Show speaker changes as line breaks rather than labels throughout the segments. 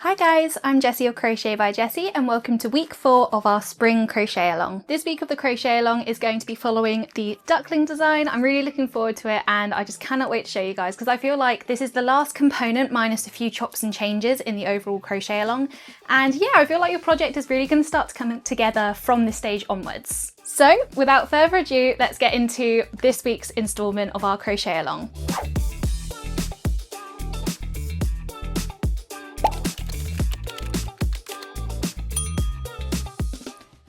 Hi guys, I'm Jessie of Crochet by Jessie and welcome to week 4 of our Spring Crochet-Along. This week of the Crochet-Along is going to be following the duckling design. I'm really looking forward to it and I just cannot wait to show you guys because I feel like this is the last component minus a few chops and changes in the overall Crochet-Along. And yeah, I feel like your project is really going to start to come together from this stage onwards. So without further ado, let's get into this week's installment of our Crochet-Along.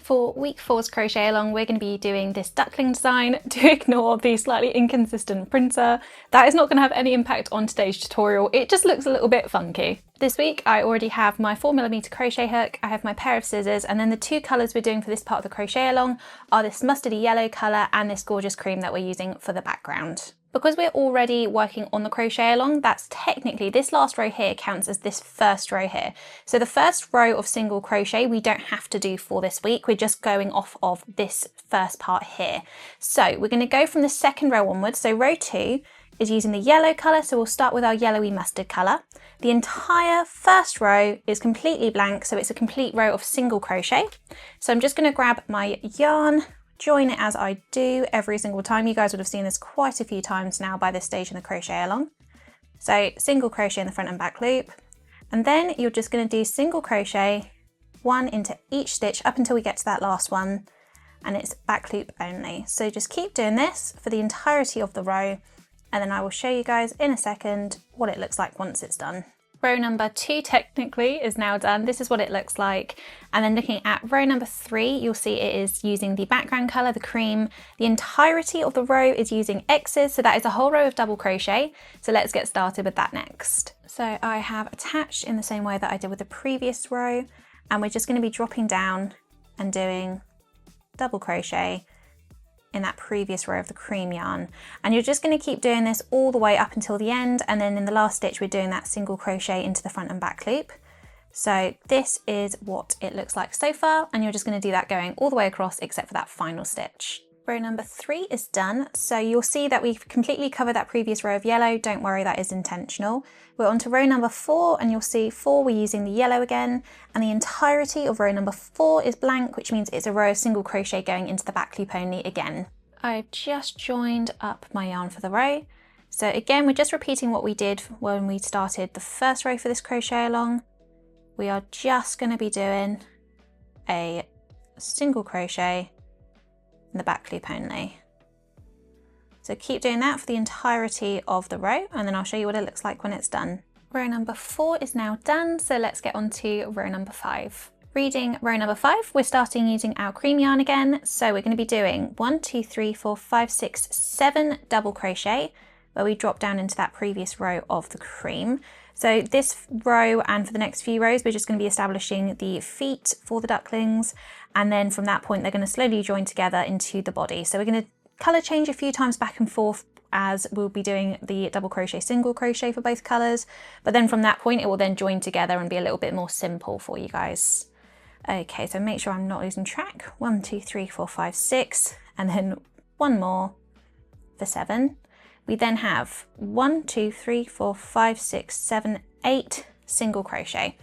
For week 4's Crochet-Along, we're going to be doing this duckling design. Do ignore the slightly inconsistent printer. That is not going to have any impact on today's tutorial. It just looks a little bit funky. This week, I already have my 4mm crochet hook, I have my pair of scissors, and then the two colours we're doing for this part of the Crochet-Along are this mustardy yellow colour and this gorgeous cream that we're using for the background. Because we're already working on the Crochet-Along, that's technically, this last row here counts as this first row here. So the first row of single crochet we don't have to do for this week, we're just going off of this first part here. So we're going to go from the second row onwards, so row 2 is using the yellow colour, so we'll start with our yellowy mustard colour. The entire first row is completely blank, so it's a complete row of single crochet. So I'm just going to grab my yarn, join it as I do every single time. You guys would have seen this quite a few times now by this stage in the Crochet-Along. So single crochet in the front and back loop, and then you're just going to do single crochet, one into each stitch up until we get to that last one, and it's back loop only. So just keep doing this for the entirety of the row, and then I will show you guys in a second what it looks like once it's done. Row number 2 technically is now done. This is what it looks like. And then looking at row number 3, you'll see it is using the background colour, the cream. The entirety of the row is using X's, so that is a whole row of double crochet. So let's get started with that next. So I have attached in the same way that I did with the previous row, and we're just going to be dropping down and doing double crochet in that previous row of the cream yarn, and you're just going to keep doing this all the way up until the end, and then in the last stitch we're doing that single crochet into the front and back loop. So this is what it looks like so far, and you're just going to do that going all the way across except for that final stitch. Row number 3 is done, so you'll see that we've completely covered that previous row of yellow. Don't worry, that is intentional. We're on to row number 4, and you'll see 4 we're using the yellow again, and the entirety of row number 4 is blank, which means it's a row of single crochet going into the back loop only again. I've just joined up my yarn for the row. So again, we're just repeating what we did when we started the first row for this Crochet-Along. We are just going to be doing a single crochet in the back loop only. So keep doing that for the entirety of the row, and then I'll show you what it looks like when it's done. Row number 4 is now done, so let's get on to row number 5. Reading row number 5, we're starting using our cream yarn again. So we're going to be doing 1, 2, 3, 4, 5, 6, 7 double crochet where we drop down into that previous row of the cream. So this row and for the next few rows, we're just going to be establishing the feet for the ducklings, and then from that point they're going to slowly join together into the body. So we're going to colour change a few times back and forth as we'll be doing the double crochet, single crochet for both colours, but then from that point it will then join together and be a little bit more simple for you guys. Okay, so make sure I'm not losing track. 1, 2, 3, 4, 5, 6, and then one more for 7. We then have 1, 2, 3, 4, 5, 6, 7, 8 single crochet.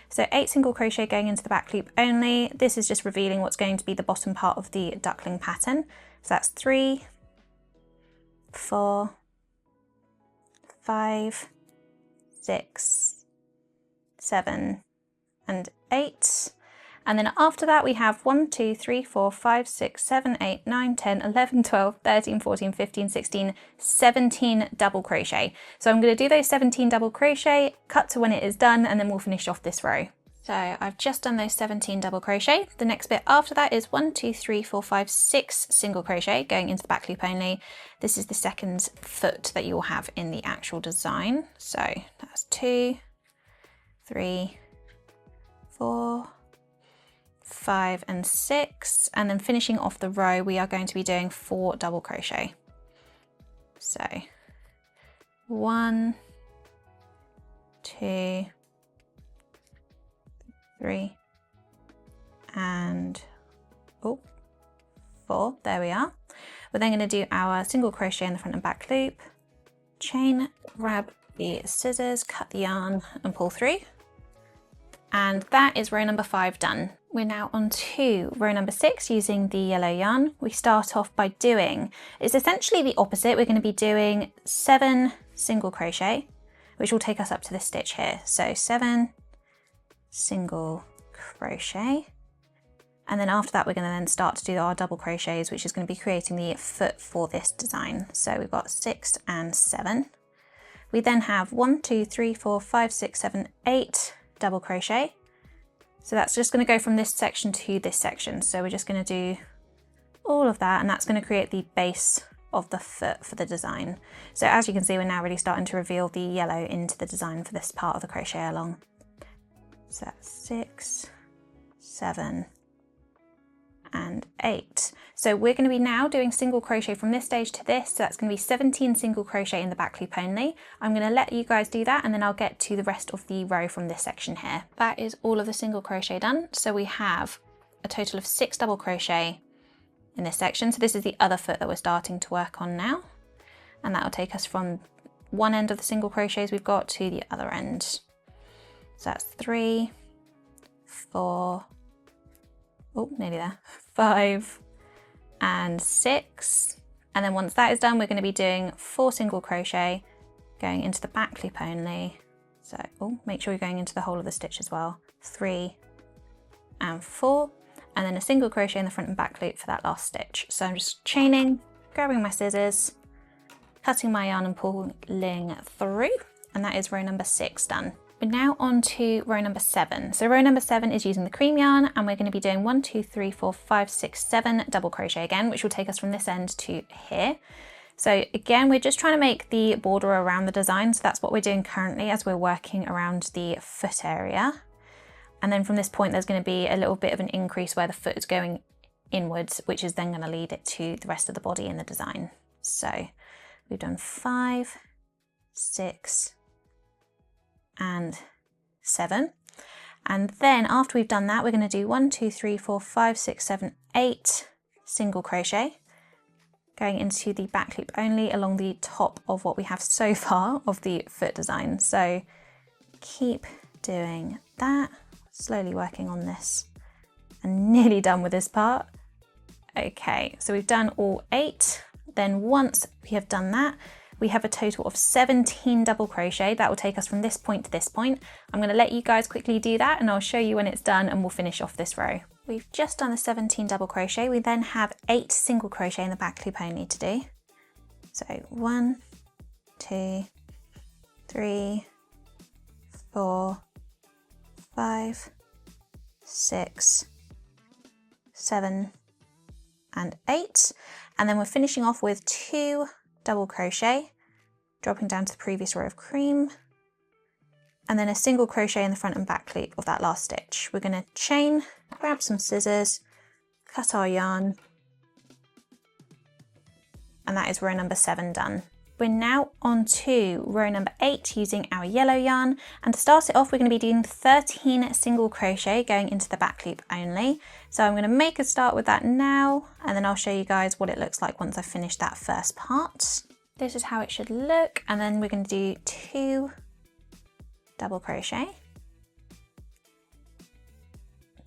So 8 single crochet going into the back loop only. This is just revealing what's going to be the bottom part of the duckling pattern. So that's 3, 4, 5, 6, 7, and 8. And then after that we have 1, 2, 3, 4, 5, 6, 7, 8, 9, 10, 11, 12, 13, 14, 15, 16, 17 double crochet. So I'm going to do those 17 double crochet, cut to when it is done, and then we'll finish off this row. So I've just done those 17 double crochet. The next bit after that is 1, 2, 3, 4, 5, 6 single crochet going into the back loop only. This is the second foot that you'll have in the actual design. So that's 2, 3, 4, 5 and 6, and then finishing off the row we are going to be doing 4 double crochet. So 1, 2, 3 and 4. There we are. We're then going to do our single crochet in the front and back loop, chain, grab the scissors, cut the yarn and pull through. And that is row number 5 done. We're now on to row number 6 using the yellow yarn. We start off by doing, it's essentially the opposite. We're going to be doing 7 single crochet, which will take us up to this stitch here. So 7 single crochet. And then after that, we're going to then start to do our double crochets, which is going to be creating the foot for this design. So we've got 6 and 7. We then have 1, 2, 3, 4, 5, 6, 7, 8 double crochet. So that's just going to go from this section to this section. So we're just going to do all of that, and that's going to create the base of the foot for the design. So as you can see, we're now really starting to reveal the yellow into the design for this part of the crochet along. So that's 6, 7, and 8. So we're going to be now doing single crochet from this stage to this. So that's going to be 17 single crochet in the back loop only. I'm going to let you guys do that, and then I'll get to the rest of the row from this section here. That is all of the single crochet done. So we have a total of 6 double crochet in this section. So this is the other foot that we're starting to work on now. And that will take us from one end of the single crochets we've got to the other end. So that's 3, 4, oh, nearly there, 5 and 6. And then once that is done, we're going to be doing 4 single crochet going into the back loop only. So, oh, make sure you're going into the whole of the stitch as well. 3 and 4, and then a single crochet in the front and back loop for that last stitch. So I'm just chaining, grabbing my scissors, cutting my yarn and pulling through, and that is row number 6 done. We're now on to row number 7. So row number 7 is using the cream yarn, and we're going to be doing 1, 2, 3, 4, 5, 6, 7 double crochet again, which will take us from this end to here. So again, we're just trying to make the border around the design. So that's what we're doing currently as we're working around the foot area. And then from this point, there's going to be a little bit of an increase where the foot is going inwards, which is then going to lead it to the rest of the body in the design. So we've done 5, 6, and 7. And then after we've done that, we're going to do 1, 2, 3, 4, 5, 6, 7, 8 single crochet going into the back loop only along the top of what we have so far of the foot design. So keep doing that, slowly working on this, and nearly done with this part. Okay, so we've done all 8. Then once we have done that, we have a total of 17 double crochet. That will take us from this point to this point. I'm going to let you guys quickly do that, and I'll show you when it's done, and we'll finish off this row. We've just done the 17 double crochet. We then have 8 single crochet in the back loop only to do. So 1, 2, 3, 4, 5, 6, 7, and 8. And then we're finishing off with 2 double crochet, dropping down to the previous row of cream, and then a single crochet in the front and back loop of that last stitch. We're going to chain, grab some scissors, cut our yarn, and that is row number 7 done. We're now on to row number 8 using our yellow yarn, and to start it off, we're going to be doing 13 single crochet going into the back loop only. So I'm going to make a start with that now, and then I'll show you guys what it looks like once I've finished that first part. This is how it should look, and then we're going to do 2 double crochet.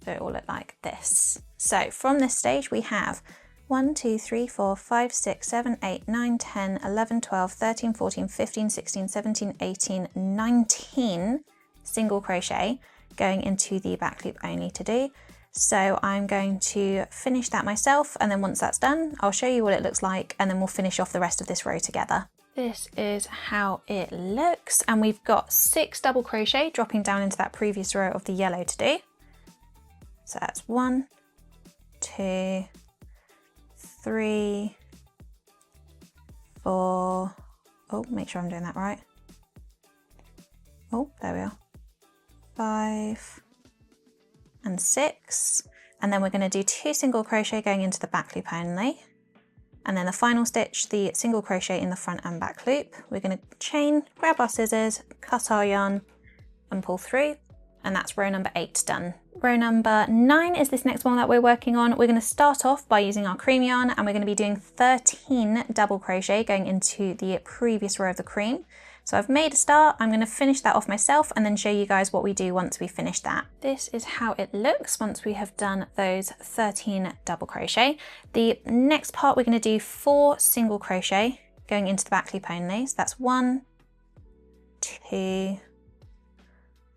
So it will look like this. So from this stage we have 1, 2, 3, 4, 5, 6, 7, 8, 9, 10, 11, 12, 13, 14, 15, 16, 17, 18, 19 single crochet going into the back loop only to do. So I'm going to finish that myself, and then once that's done, I'll show you what it looks like, and then we'll finish off the rest of this row together. This is how it looks, and we've got 6 double crochet dropping down into that previous row of the yellow to do. So that's 1, 2, 3, 4, oh, make sure I'm doing that right. Oh, there we are. 5 and 6, and then we're going to do 2 single crochet going into the back loop only, and then the final stitch, the single crochet in the front and back loop. We're going to chain, grab our scissors, cut our yarn and pull through, and that's row number 8 done. Row number 9 is this next one that we're working on. We're going to start off by using our cream yarn, and we're going to be doing 13 double crochet going into the previous row of the cream. So I've made a start, I'm going to finish that off myself and then show you guys what we do once we finish that. This is how it looks once we have done those 13 double crochet. The next part we're going to do 4 single crochet going into the back loop only. So that's 1, 2,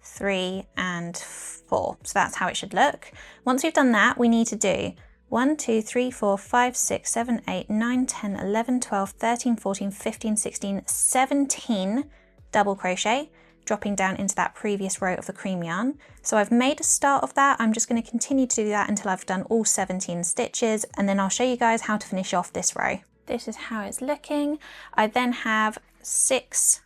3 and 4. So that's how it should look. Once we've done that, we need to do 1, 2, 3, 4, 5, 6, 7, 8, 9, 10, 11, 12, 13, 14, 15, 16, 17 double crochet, dropping down into that previous row of the cream yarn. So I've made a start of that. I'm just going to continue to do that until I've done all 17 stitches, and then I'll show you guys how to finish off this row. This is how it's looking. I then have 6,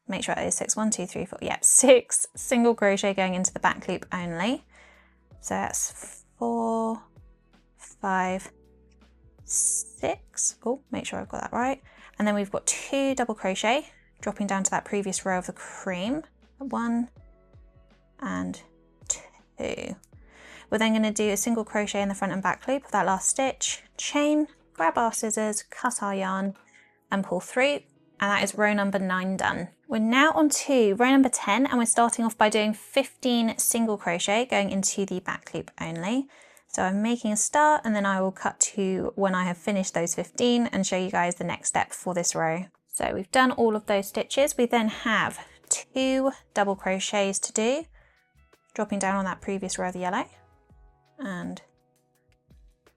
make sure it is 6, 1, 2, 3, 4, yep, 6 single crochet going into the back loop only. So that's 4, 5, 6, oh, make sure I've got that right. And then we've got 2 double crochet, dropping down to that previous row of the cream, 1 and 2. We're then going to do a single crochet in the front and back loop of that last stitch, chain, grab our scissors, cut our yarn and pull through, and that is row number 9 done. We're now on to row number 10, and we're starting off by doing 15 single crochet going into the back loop only. So I'm making a start and then I will cut to when I have finished those 15 and show you guys the next step for this row. So we've done all of those stitches. We then have 2 double crochets to do, dropping down on that previous row of the yellow, and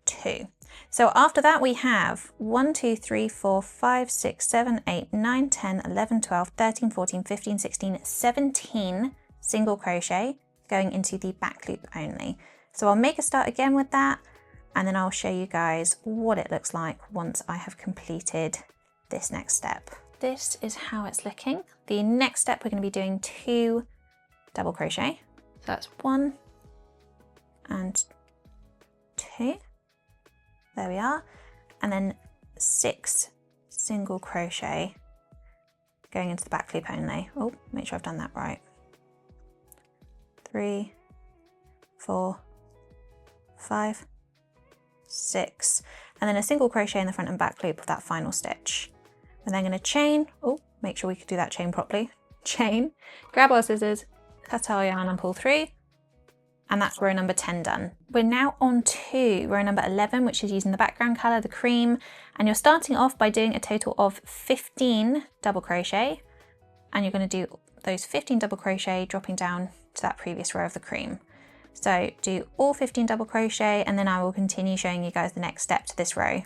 2. So after that we have 1, 2, 3, 4, 5, 6, 7, 8, 9, 10, 11, 12, 13, 14, 15, 16, 17 single crochet going into the back loop only. So I'll make a start again with that, and then I'll show you guys what it looks like once I have completed this next step. This is how it's looking. The next step we're going to be doing 2 double crochet. So that's 1 and 2. There we are. And then 6 single crochet going into the back loop only. Oh, make sure I've done that right. 3, 4, 5, 6, and then a single crochet in the front and back loop of that final stitch. We're then going to chain, oh, make sure we could do that chain properly, chain, grab our scissors, cut our yarn and pull through, and that's row number 10 done. We're now on to row number 11, which is using the background colour, the cream, and you're starting off by doing a total of 15 double crochet, and you're going to do those 15 double crochet dropping down to that previous row of the cream. So do all 15 double crochet, and then I will continue showing you guys the next step to this row.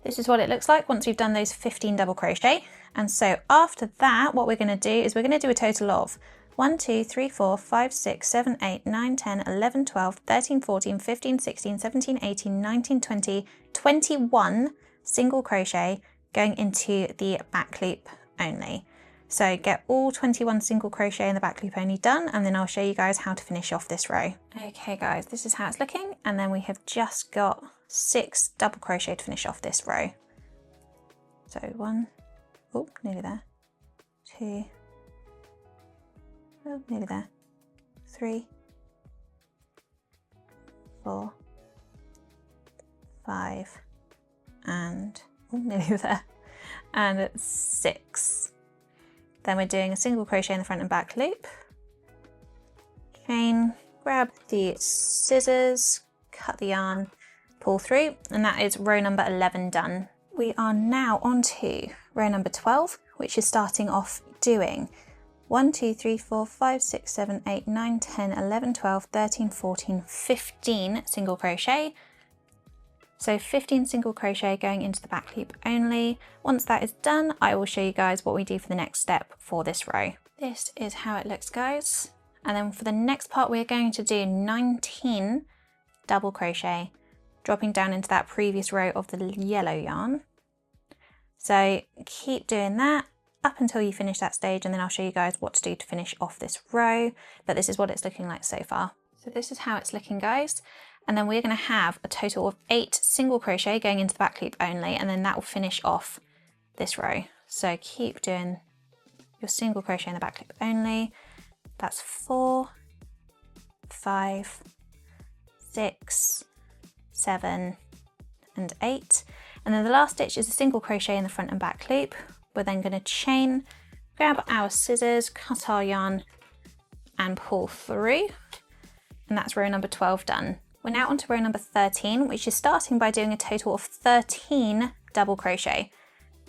This is what it looks like once we've done those 15 double crochet. And so after that, what we're going to do is we're going to do a total of 1, 2, 3, 4, 5, 6, 7, 8, 9, 10, 11, 12, 13, 14, 15, 16, 17, 18, 19, 20, 21 single crochet going into the back loop only. So get all 21 single crochet in the back loop only done, and then I'll show you guys how to finish off this row. Okay guys, this is how it's looking, and then we have just got 6 double crochet to finish off this row. So 1, oh, nearly there, 2, oh, nearly there, 3, 4, 5, and oh, nearly there, and 6. Then we're doing a single crochet in the front and back loop, chain, grab the scissors, cut the yarn, pull through, and that is row number 11 done. We are now on to row number 12, which is starting off doing 1, 2, 3, 4, 5, 6, 7, 8, 9, 10, 11, 12, 13, 14, 15 single crochet. So 15 single crochet going into the back loop only. Once that is done, I will show you guys what we do for the next step for this row. This is how it looks, guys. And then for the next part, we're going to do 19 double crochet, dropping down into that previous row of the yellow yarn. So keep doing that up until you finish that stage, and then I'll show you guys what to do to finish off this row. But this is what it's looking like so far. So this is how it's looking, guys. And then we're going to have a total of 8 single crochet going into the back loop only, and then that will finish off this row. So keep doing your single crochet in the back loop only. That's 4, 5, 6, 7, and 8. And then the last stitch is a single crochet in the front and back loop. We're then going to chain, grab our scissors, cut our yarn and pull through. And that's row number 12 done. We're now on to row number 13, which is starting by doing a total of 13 double crochet.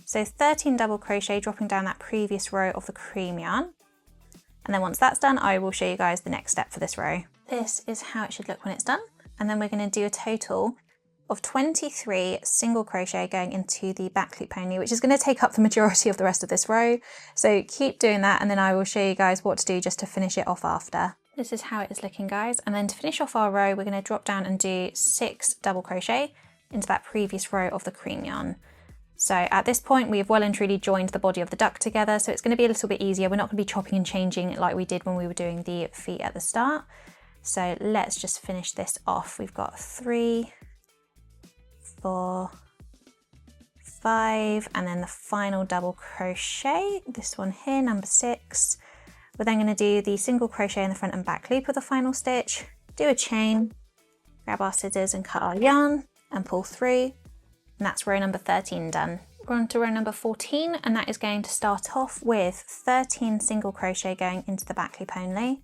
So 13 double crochet, dropping down that previous row of the cream yarn. And then once that's done, I will show you guys the next step for this row. This is how it should look when it's done. And then we're going to do a total of 23 single crochet going into the back loop only, which is going to take up the majority of the rest of this row. So keep doing that, and then I will show you guys what to do just to finish it off after. This is how it is looking, guys. And then to finish off our row, we're going to drop down and do 6 double crochet into that previous row of the cream yarn. So at this point, we have well and truly joined the body of the duck together, so it's going to be a little bit easier. We're not going to be chopping and changing like we did when we were doing the feet at the start. So let's just finish this off. We've got 3, 4, 5, and then the final double crochet, this one here, number 6. We're then going to do the single crochet in the front and back loop of the final stitch, do a chain, grab our scissors and cut our yarn and pull through. And that's row number 13 done. We're on to row number 14, and that is going to start off with 13 single crochet going into the back loop only.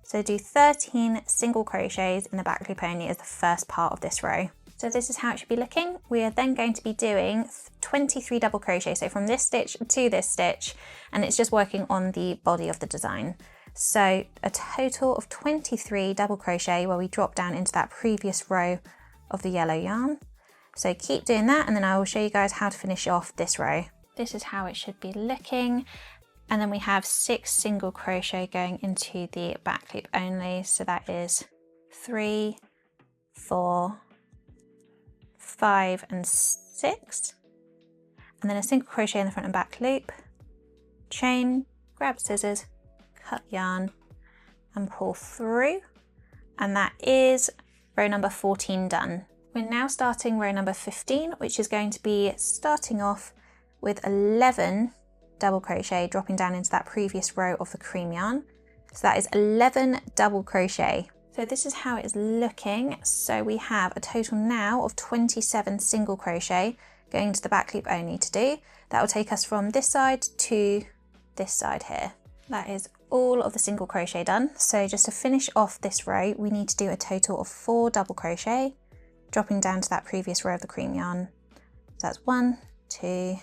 So do 13 single crochets in the back loop only as the first part of this row. So this is how it should be looking. We are then going to be doing 23 double crochet. So from this stitch to this stitch, and it's just working on the body of the design. So a total of 23 double crochet where we drop down into that previous row of the yellow yarn. So keep doing that, and then I will show you guys how to finish off this row. This is how it should be looking. And then we have 6 single crochet going into the back loop only. So that is 3, 4, 5 and 6. And then a single crochet in the front and back loop, chain, grab scissors, cut yarn and pull through. And that is row number 14 done. We're now starting row number 15, which is going to be starting off with 11 double crochet, dropping down into that previous row of the cream yarn. So that is 11 double crochet. So this is how it is looking. So we have a total now of 27 single crochet going into the back loop only to do. That will take us from this side to this side here. That is all of the single crochet done. So just to finish off this row, we need to do a total of 4 double crochet, dropping down to that previous row of the cream yarn. So that's 1, 2,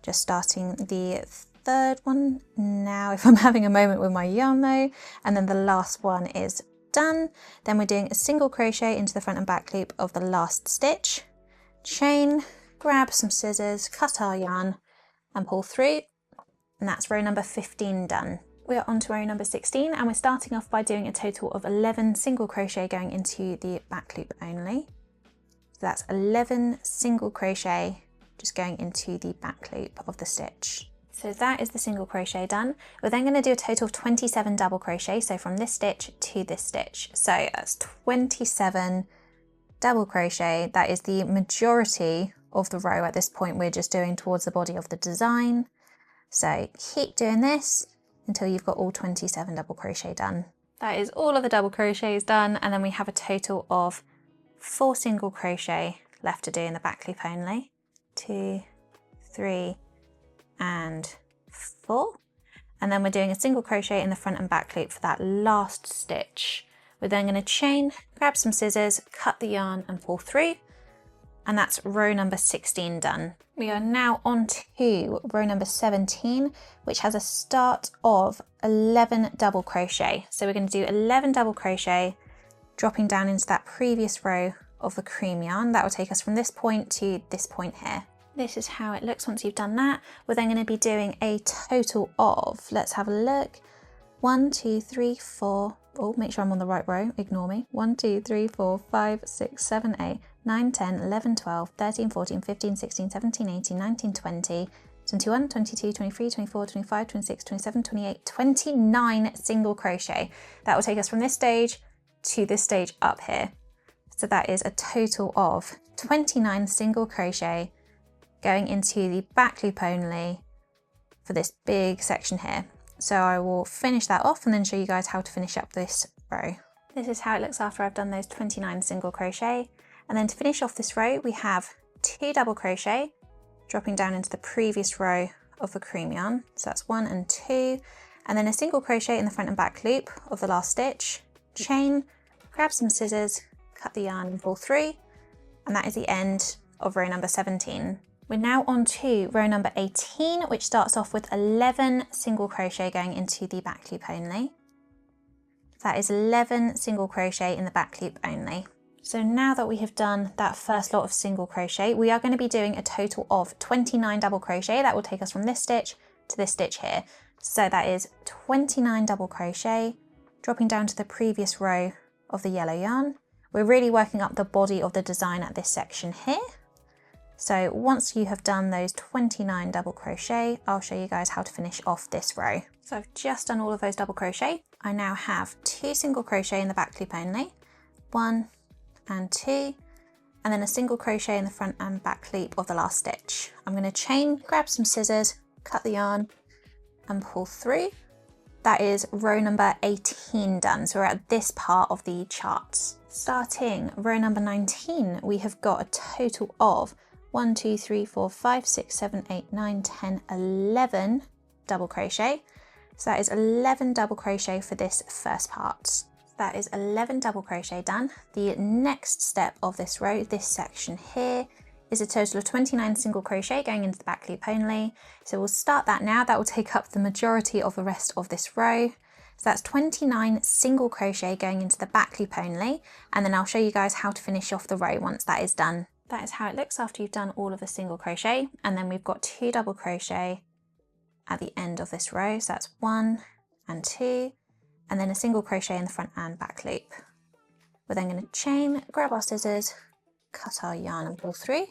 just starting the third one now, if I'm having a moment with my yarn though, and then the last one is done. Then we're doing a single crochet into the front and back loop of the last stitch, chain, grab some scissors, cut our yarn and pull through, and that's row number 15 done. We are on to row number 16, and we're starting off by doing a total of 11 single crochet going into the back loop only. So that's 11 single crochet just going into the back loop of the stitch. So that is the single crochet done. We're then going to do a total of 27 double crochet, so from this stitch to this stitch. So that's 27 double crochet. That is the majority of the row at this point. We're just doing towards the body of the design. So keep doing this until you've got all 27 double crochet done. That is all of the double crochets done, and then we have a total of 4 single crochet left to do in the back loop only. 2, 3 and 4, and then we're doing a single crochet in the front and back loop for that last stitch. We're then going to chain, grab some scissors, cut the yarn and pull through, and that's row number 16 done. We are now on to row number 17, which has a start of 11 double crochet. So we're going to do 11 double crochet, dropping down into that previous row of the cream yarn. That will take us from this point to this point here. This is how it looks once you've done that. We're then going to be doing a total of, let's have a look, 1, 2, 3, 4, oh, make sure I'm on the right row, ignore me. 1, 2, 3, 4, 5, 6, 7, 8, 9, 10, 11, 12, 13, 14, 15, 16, 17, 18, 19, 20, 21, 22, 23, 24, 25, 26, 27, 28, 29 single crochet. That will take us from this stage to this stage up here. So that is a total of 29 single crochet going into the back loop only for this big section here. So I will finish that off and then show you guys how to finish up this row. This is how it looks after I've done those 29 single crochet. And then to finish off this row, we have 2 double crochet, dropping down into the previous row of the cream yarn. So that's 1 and 2, and then a single crochet in the front and back loop of the last stitch, chain, grab some scissors, cut the yarn and pull through, and that is the end of row number 17. We're now on to row number 18, which starts off with 11 single crochet going into the back loop only. That is 11 single crochet in the back loop only. So now that we have done that first lot of single crochet, we are going to be doing a total of 29 double crochet. That will take us from this stitch to this stitch here. So that is 29 double crochet, dropping down to the previous row of the yellow yarn. We're really working up the body of the design at this section here. So once you have done those 29 double crochet, I'll show you guys how to finish off this row. So I've just done all of those double crochet. I now have 2 single crochet in the back loop only, 1 and 2, and then a single crochet in the front and back loop of the last stitch. I'm going to chain, grab some scissors, cut the yarn and pull through. That is row number 18 done. So we're at this part of the charts. Starting row number 19, we have got a total of 1, 2, 3, 4, 5, 6, 7, 8, 9, 10, 11 double crochet. So that is 11 double crochet for this first part. That is 11 double crochet done. The next step of this row, this section here, is a total of 29 single crochet going into the back loop only. So we'll start that now. That will take up the majority of the rest of this row. So that's 29 single crochet going into the back loop only, and then I'll show you guys how to finish off the row once that is done. That is how it looks after you've done all of the single crochet, and then we've got 2 double crochet at the end of this row. So that's 1 and 2, and then a single crochet in the front and back loop. We're then going to chain, grab our scissors, cut our yarn and pull through,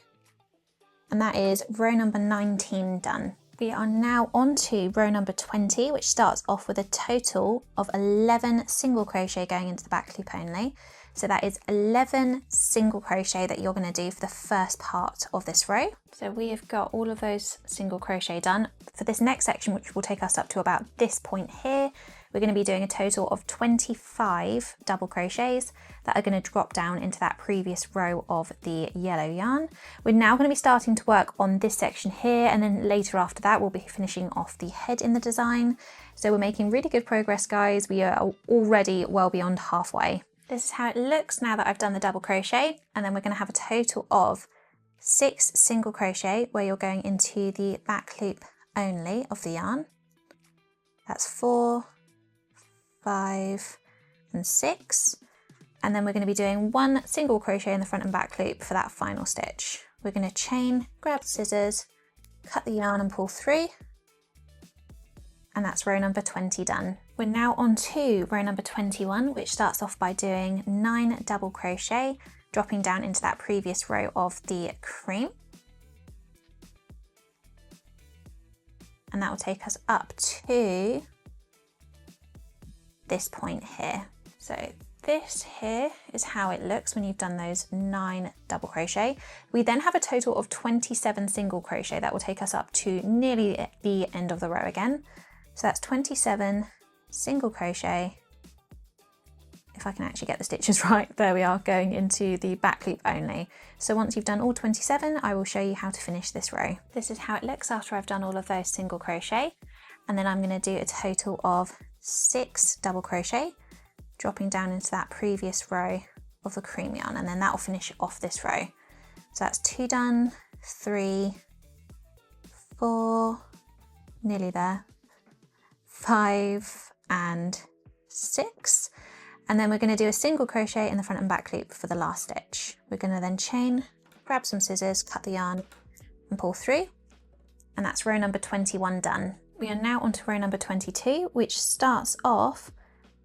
and that is row number 19 done. We are now on to row number 20, which starts off with a total of 11 single crochet going into the back loop only. So that is 11 single crochet that you're going to do for the first part of this row. So we have got all of those single crochet done. For this next section, which will take us up to about this point here, we're going to be doing a total of 25 double crochets that are going to drop down into that previous row of the yellow yarn. We're now going to be starting to work on this section here, and then later after that we'll be finishing off the head in the design. So we're making really good progress, guys. We are already well beyond halfway. This is how it looks now that I've done the double crochet, and then we're going to have a total of 6 single crochet where you're going into the back loop only of the yarn. That's 4, 5 and 6, and then we're going to be doing 1 single crochet in the front and back loop for that final stitch. We're going to chain, grab the scissors, cut the yarn and pull through, and that's row number 20 done. We're now on to row number 21, which starts off by doing 9 double crochet, dropping down into that previous row of the cream, and that will take us up to this point here. So this here is how it looks when you've done those 9 double crochet. We then have a total of 27 single crochet that will take us up to nearly the end of the row again. So that's 27 single crochet, if I can actually get the stitches right, there we are, going into the back loop only. So once you've done all 27, I will show you how to finish this row. This is how it looks after I've done all of those single crochet, and then I'm going to do a total of 6 double crochet, dropping down into that previous row of the cream yarn, and then that will finish off this row. So that's 2 done, 3, 4, nearly there, 5 and 6, and then we're going to do a single crochet in the front and back loop for the last stitch. We're going to then chain, grab some scissors, cut the yarn and pull through, and that's row number 21 done. We are now on to row number 22, which starts off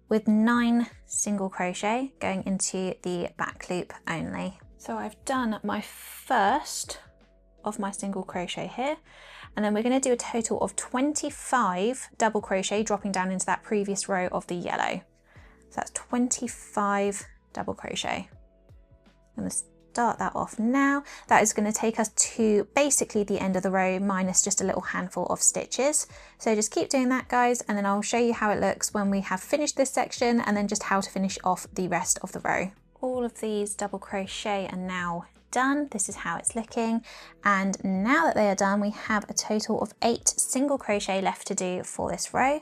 with 9 single crochet going into the back loop only. So I've done my first of my single crochet here, and then we're going to do a total of 25 double crochet dropping down into that previous row of the yellow. So that's 25 double crochet. I'm going to start that off now. That is going to take us to basically the end of the row minus just a little handful of stitches. So just keep doing that, guys, and then I'll show you how it looks when we have finished this section, and then just how to finish off the rest of the row. All of these double crochet are now done. This is how it's looking. And now that they are done, we have a total of 8 single crochet left to do for this row.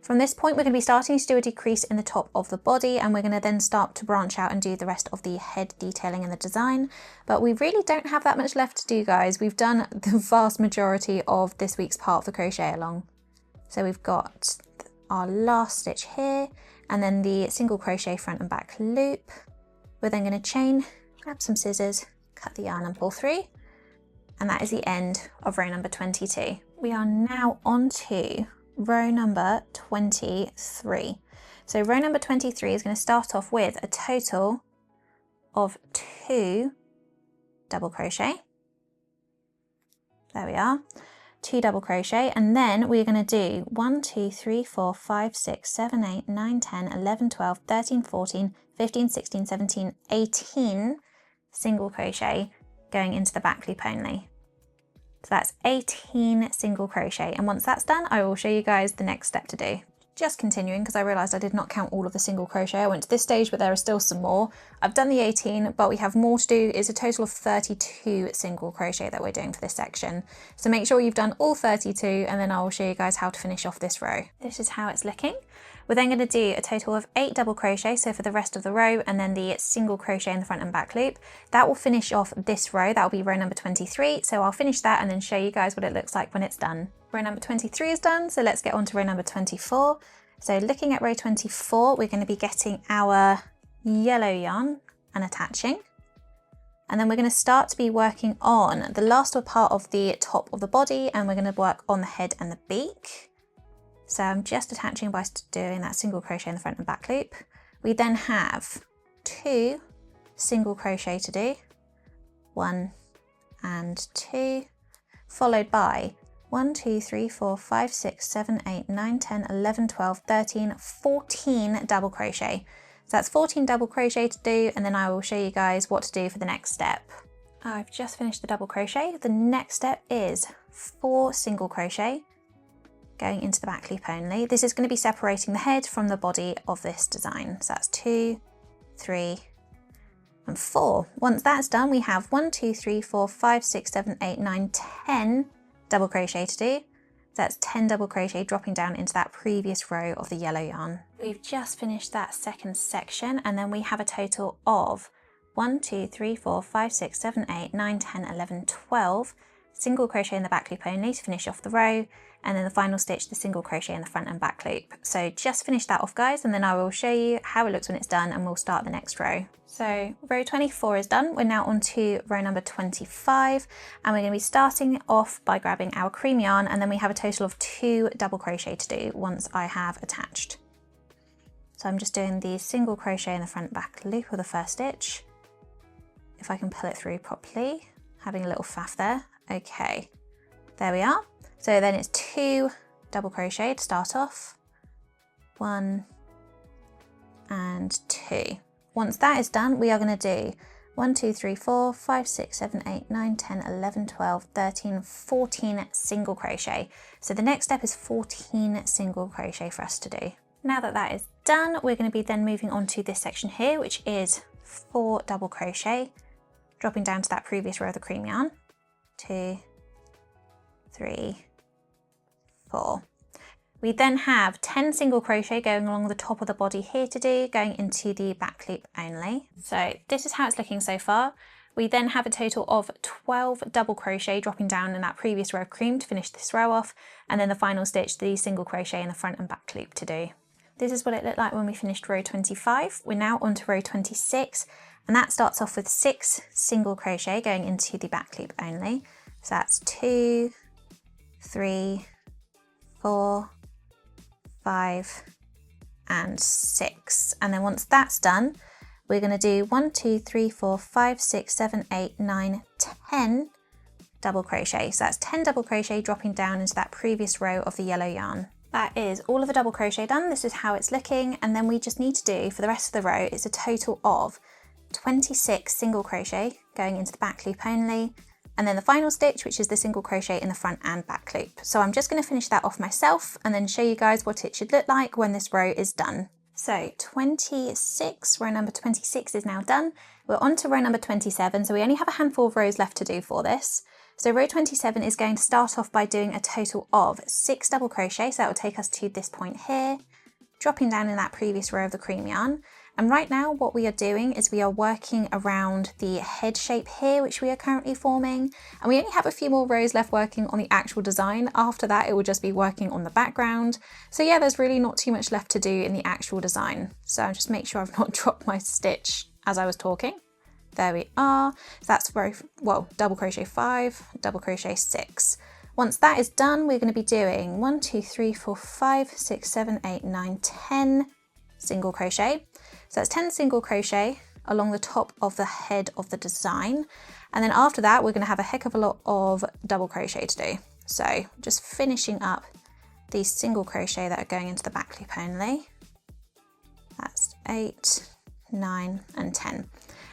From this point, we're going to be starting to do a decrease in the top of the body, and we're going to then start to branch out and do the rest of the head detailing and the design. But we really don't have that much left to do, guys. We've done the vast majority of this week's part of the crochet along. So we've got our last stitch here, and then the single crochet front and back loop. We're then going to chain, grab some scissors, cut the yarn and pull through. And that is the end of row number 22. We are now on to row number 23. So row number 23 is going to start off with a total of 2 double crochet. There we are, 2 double crochet, and then we're going to do 1, 2, 3, 4, 5, 6, 7, 8, 9, 10, 11, 12, 13, 14, 15, 16, 17, 18 single crochet going into the back loop only. So that's 18 single crochet, and once that's done, I will show you guys the next step to do. Just continuing, because I realised I did not count all of the single crochet. I went to this stage, but there are still some more. I've done the 18, but we have more to do. It's a total of 32 single crochet that we're doing for this section. So make sure you've done all 32, and then I will show you guys how to finish off this row. This is how it's looking. We're then going to do a total of 8 double crochet, so for the rest of the row, and then the single crochet in the front and back loop. That will finish off this row. That will be row number 23. So I'll finish that and then show you guys what it looks like when it's done. Row number 23 is done, so let's get on to row number 24. So looking at row 24, we're going to be getting our yellow yarn and attaching. And then we're going to start to be working on the last part of the top of the body, and we're going to work on the head and the beak. So I'm just attaching by doing that single crochet in the front and back loop. We then have 2 single crochet to do, 1 and 2, followed by 1, 2, 3, 4, 5, 6, 7, 8, 9, 10, 11, 12, 13, 14 double crochet. So that's 14 double crochet to do, and then I will show you guys what to do for the next step. I've just finished the double crochet. The next step is 4 single crochet going into the back loop only. This is going to be separating the head from the body of this design. So that's 2, 3, and 4. Once that's done, we have 1, 2, 3, 4, 5, 6, 7, 8, 9, 10 double crochet to do. That's 10 double crochet dropping down into that previous row of the yellow yarn. We've just finished that second section, and then we have a total of 1, 2, 3, 4, 5, 6, 7, 8, 9, 10, 11, 12 single crochet in the back loop only to finish off the row, and then the final stitch, the single crochet in the front and back loop. So just finish that off, guys, and then I will show you how it looks when it's done, and we'll start the next row. So row 24 is done. We're now on to row number 25, and we're going to be starting off by grabbing our cream yarn, and then we have a total of 2 double crochet to do once I have attached. So I'm just doing the single crochet in the front back loop of the first stitch. If I can pull it through properly, having a little faff there. Okay, there we are. So then it's 2 double crochet to start off, 1 and 2. Once that is done, we are going to do 1, 2, 3, 4, 5, 6, 7, 8, 9, 10, 11, 12, 13, 14 single crochet. So the next step is 14 single crochet for us to do. Now that that is done, we're going to be then moving on to this section here, which is 4 double crochet, dropping down to that previous row of the cream yarn. 2, 3, 4. We then have 10 single crochet going along the top of the body here to do, going into the back loop only. So this is how it's looking so far. We then have a total of 12 double crochet dropping down in that previous row of cream to finish this row off, and then the final stitch, the single crochet in the front and back loop to do. This is what it looked like when we finished row 25. We're now on to row 26, and that starts off with 6 single crochet going into the back loop only. So that's 2, 3, 4, 5 and 6. And then once that's done, we're going to do 1, 2, 3, 4, 5, 6, 7, 8, 9, 10 double crochet. So that's 10 double crochet dropping down into that previous row of the yellow yarn. That is all of the double crochet done. This is how it's looking. And then we just need to do for the rest of the row, it's a total of 26 single crochet going into the back loop only, and then the final stitch, which is the single crochet in the front and back loop. So I'm just going to finish that off myself and then show you guys what it should look like when this row is done. So 26, row number 26 is now done. We're on to row number 27, so we only have a handful of rows left to do for this. So row 27 is going to start off by doing a total of 6 double crochet, so that will take us to this point here, dropping down in that previous row of the cream yarn. And right now what we are doing is we are working around the head shape here, which we are currently forming, and we only have a few more rows left working on the actual design. After that it will just be working on the background. So yeah, there's really not too much left to do in the actual design. So I'll just make sure I've not dropped my stitch as I was talking. There we are. So that's row, well, double crochet 5, double crochet 6. Once that is done, we're going to be doing 1, 2, 3, 4, 5, 6, 7, 8, 9, 10 single crochet. So that's 10 single crochet along the top of the head of the design. And then after that, we're going to have a heck of a lot of double crochet to do. So just finishing up these single crochet that are going into the back loop only. That's 8, 9, and 10.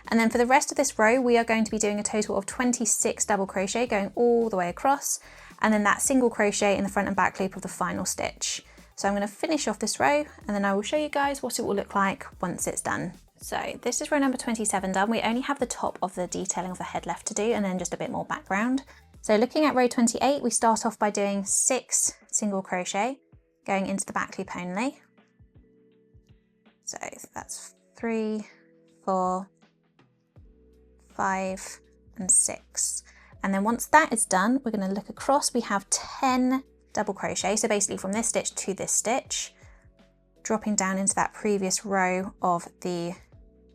And then for the rest of this row, we are going to be doing a total of 26 double crochet going all the way across, and then that single crochet in the front and back loop of the final stitch. So I'm going to finish off this row and then I will show you guys what it will look like once it's done. So this is row number 27 done. We only have the top of the detailing of the head left to do and then just a bit more background. So looking at row 28, we start off by doing 6 single crochet going into the back loop only. So that's 3, 4, 5, and 6. And then once that is done, we're going to look across. We have 10 double crochet. So basically from this stitch to this stitch, dropping down into that previous row of the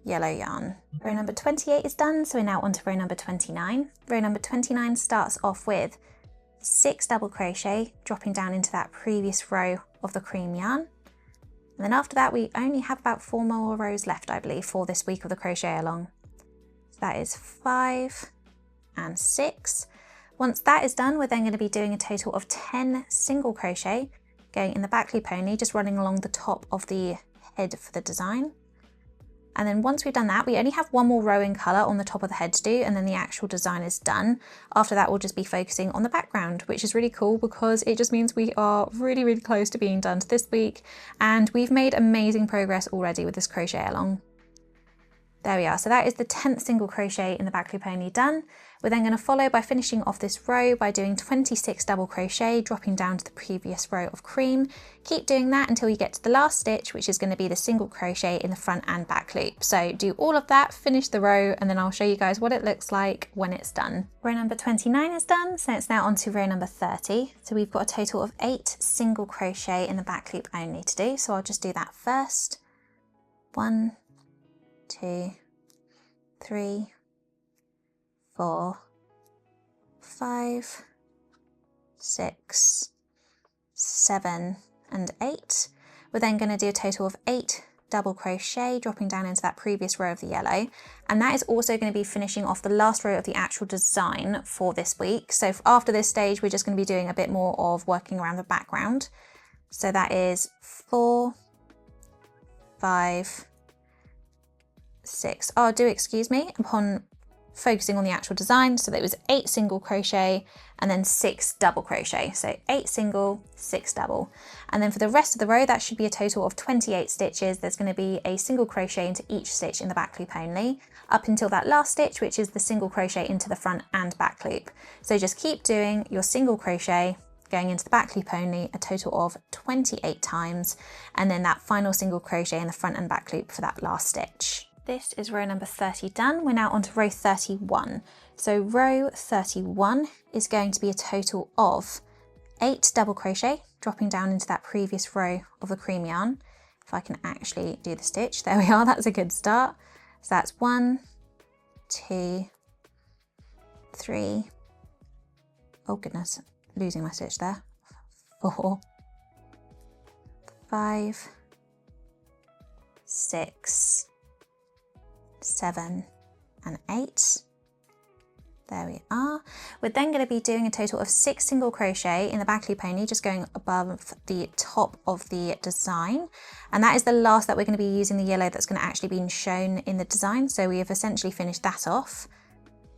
yellow yarn. Row number 28 is done. So we're now on to row number 29. Row number 29 starts off with 6 double crochet, dropping down into that previous row of the cream yarn. And then after that, we only have about 4 more rows left, I believe, for this week of the crochet along. So that is 5 and 6. Once that is done, we're then going to be doing a total of 10 single crochet going in the back loop only, just running along the top of the head for the design. And then once we've done that, we only have 1 more row in colour on the top of the head to do, and then the actual design is done. After that, we'll just be focusing on the background, which is really cool because it just means we are really, really close to being done this week, and we've made amazing progress already with this crochet along. There we are, so that is the 10th single crochet in the back loop only done. We're then going to follow by finishing off this row by doing 26 double crochet, dropping down to the previous row of cream. Keep doing that until you get to the last stitch, which is going to be the single crochet in the front and back loop. So do all of that, finish the row, and then I'll show you guys what it looks like when it's done. Row number 29 is done, so it's now on to row number 30. So we've got a total of 8 single crochet in the back loop only to do, so I'll just do that first. 1, 2, 3, 4, 5, 6, 7, and 8. We're then going to do a total of 8 double crochet, dropping down into that previous row of the yellow, and that is also going to be finishing off the last row of the actual design for this week. So after this stage, we're just going to be doing a bit more of working around the background. So that is 4, 5, 6. Oh, do excuse me, upon focusing on the actual design, so that it was 8 single crochet and then 6 double crochet. So 8 single, 6 double. And then for the rest of the row, that should be a total of 28 stitches. There's going to be a single crochet into each stitch in the back loop only, up until that last stitch, which is the single crochet into the front and back loop. So just keep doing your single crochet going into the back loop only a total of 28 times, and then that final single crochet in the front and back loop for that last stitch. This is row number 30 done. We're now on to row 31. So row 31 is going to be a total of 8 double crochet, dropping down into that previous row of the cream yarn. If I can actually do the stitch, there we are, that's a good start. So that's 1, 2, 3, oh goodness, losing my stitch there, 4, 5, 6, 7, and 8. There we are. We're then going to be doing a total of 6 single crochet in the back loop only, just going above the top of the design. And that is the last that we're going to be using the yellow that's going to actually be shown in the design. So we have essentially finished that off.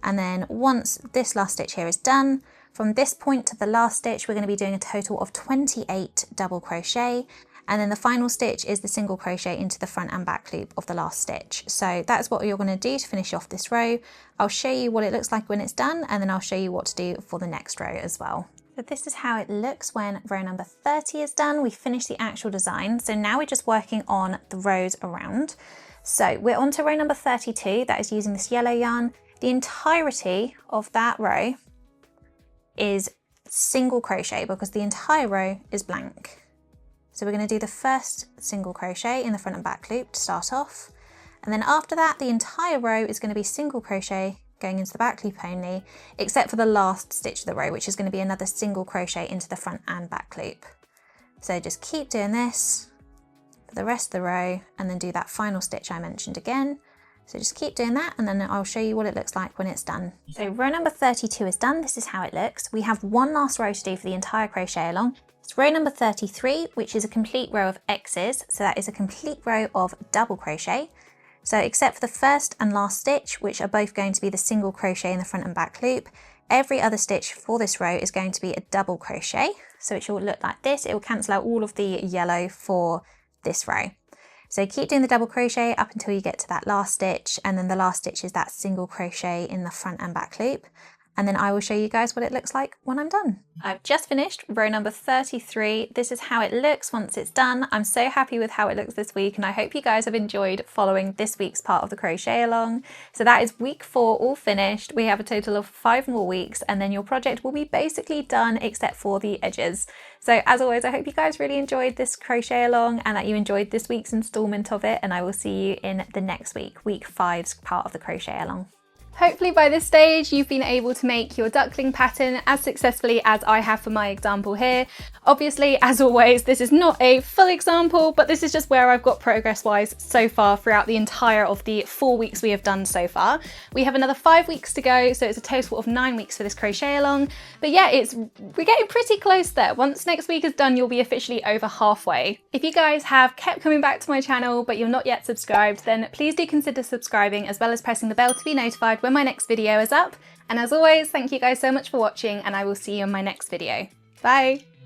And then once this last stitch here is done, from this point to the last stitch, we're going to be doing a total of 28 double crochet. And then the final stitch is the single crochet into the front and back loop of the last stitch. So that's what you're going to do to finish off this row. I'll show you what it looks like when it's done, and then I'll show you what to do for the next row as well. So this is how it looks when row number 30 is done. We finished the actual design. So now we're just working on the rows around. So we're on to row number 32. That is using this yellow yarn. The entirety of that row is single crochet because the entire row is blank. So we're going to do the first single crochet in the front and back loop to start off. And then after that, the entire row is going to be single crochet going into the back loop only, except for the last stitch of the row, which is going to be another single crochet into the front and back loop. So just keep doing this for the rest of the row and then do that final stitch I mentioned again. So just keep doing that and then I'll show you what it looks like when it's done. So row number 32 is done. This is how it looks. We have one last row to do for the entire crochet along. It's row number 33, which is a complete row of X's. So that is a complete row of double crochet. So except for the first and last stitch, which are both going to be the single crochet in the front and back loop, every other stitch for this row is going to be a double crochet. So it should look like this. It will cancel out all of the yellow for this row. So keep doing the double crochet up until you get to that last stitch, and then the last stitch is that single crochet in the front and back loop. And then I will show you guys what it looks like when I'm done. I've just finished row number 33. This is how it looks once it's done. I'm so happy with how it looks this week, and I hope you guys have enjoyed following this week's part of the crochet along. So that is week 4 all finished. We have a total of 5 more weeks, and then your project will be basically done except for the edges. So as always, I hope you guys really enjoyed this crochet along and that you enjoyed this week's installment of it, and I will see you in the next week, week 5's part of the crochet along. Hopefully by this stage you've been able to make your duckling pattern as successfully as I have for my example here. Obviously, as always, this is not a full example, but this is just where I've got progress-wise so far throughout the entire of the 4 weeks we have done so far. We have another 5 weeks to go, so it's a total of 9 weeks for this crochet along. But yeah, we're getting pretty close there. Once next week is done, you'll be officially over halfway. If you guys have kept coming back to my channel, but you're not yet subscribed, then please do consider subscribing as well as pressing the bell to be notified when my next video is up. And as always, thank you guys so much for watching, and I will see you in my next video. Bye!